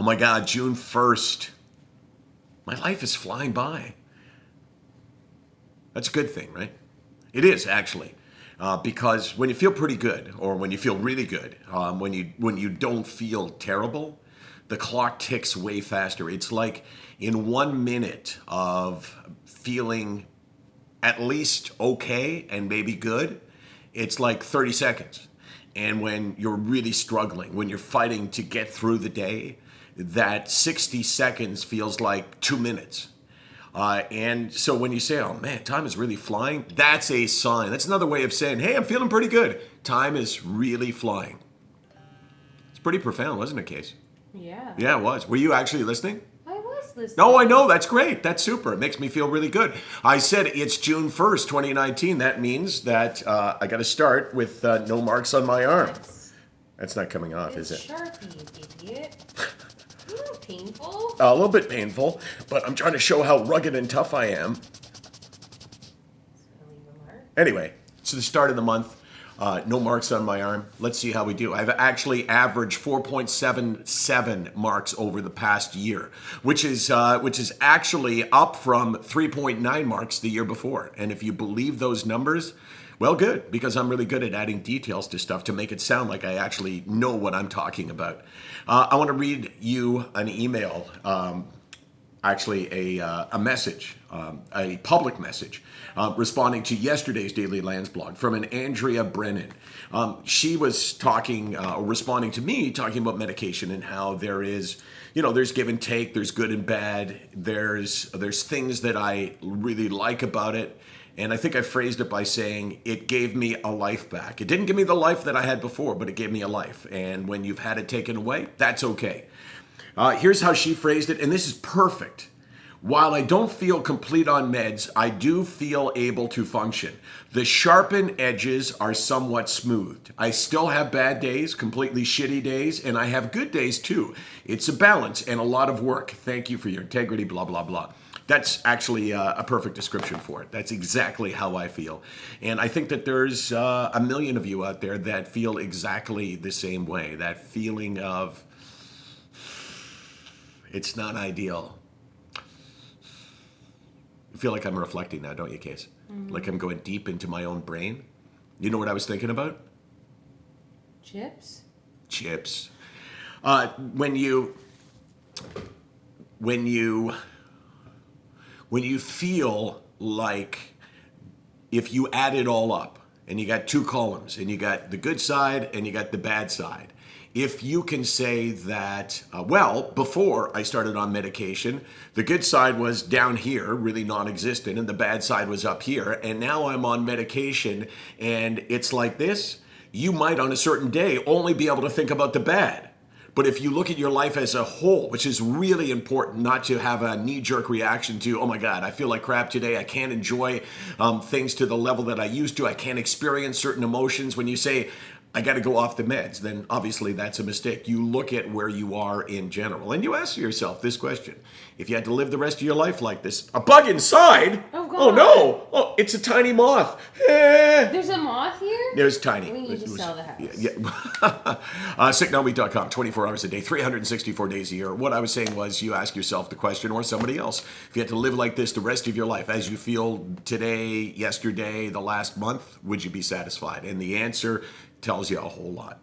my God, June 1st. My life is flying by. That's a good thing, right? It is, actually. Because when you feel pretty good, or when you feel really good, when you don't feel terrible, the clock ticks way faster. It's like in 1 minute of feeling at least okay and maybe good, it's like 30 seconds. And when you're really struggling, when you're fighting to get through the day, that 60 seconds feels like 2 minutes. And so when you say, oh man, time is really flying, that's a sign. That's another way of saying, hey, I'm feeling pretty good. Time is really flying. It's pretty profound, wasn't it, Case? Yeah. Yeah, it was. Were you actually listening? I was listening. Oh, I know. That's great. That's super. It makes me feel really good. I said it's June 1st, 2019. That means that I got to start with no marks on my arm. That's not coming off, is it? Sharpie, you idiot. Isn't that painful? A little bit painful, but I'm trying to show how rugged and tough I am. Anyway, it's the start of the month. No marks on my arm. Let's see how we do. I've actually averaged 4.77 marks over the past year, which is actually up from 3.9 marks the year before. And if you believe those numbers, well, good, because I'm really good at adding details to stuff to make it sound like I actually know what I'm talking about. I want to read you an email, actually a message, a public message, responding to yesterday's Daily Landsblog from an Andrea Brennan. She was talking, responding to me, talking about medication and how there is, there's give and take, there's good and bad, there's things that I really like about it. And I think I phrased it by saying it gave me a life back. It didn't give me the life that I had before, but it gave me a life. And when you've had it taken away, that's okay. Here's how she phrased it, and this is perfect. While I don't feel complete on meds, I do feel able to function. The sharpened edges are somewhat smoothed. I still have bad days, completely shitty days, and I have good days too. It's a balance and a lot of work. Thank you for your integrity, blah, blah, blah. That's actually a perfect description for it. That's exactly how I feel. And I think that there's a million of you out there that feel exactly the same way. That feeling of, it's not ideal. I feel like I'm reflecting now, don't you, Case? Mm-hmm. Like I'm going deep into my own brain. You know what I was thinking about? Chips? Chips. When you feel like if you add it all up and you got two columns and you got the good side and you got the bad side, if you can say that, before I started on medication, the good side was down here, really non-existent, and the bad side was up here, and now I'm on medication and it's like this, you might on a certain day only be able to think about the bad. But if you look at your life as a whole, which is really important, not to have a knee-jerk reaction to, oh my God, I feel like crap today. I can't enjoy things to the level that I used to. I can't experience certain emotions. When you say, I got to go off the meds, then obviously that's a mistake. You look at where you are in general, and you ask yourself this question. If you had to live the rest of your life like this, a bug inside? Oh, God. Oh no! Oh, it's a tiny moth. There's a moth here? There's tiny. We need to sell the house. Yeah. Sicknomeat.com, 24 hours a day, 364 days a year. What I was saying was you ask yourself the question, or somebody else, if you had to live like this the rest of your life, as you feel today, yesterday, the last month, would you be satisfied? And the answer tells you a whole lot.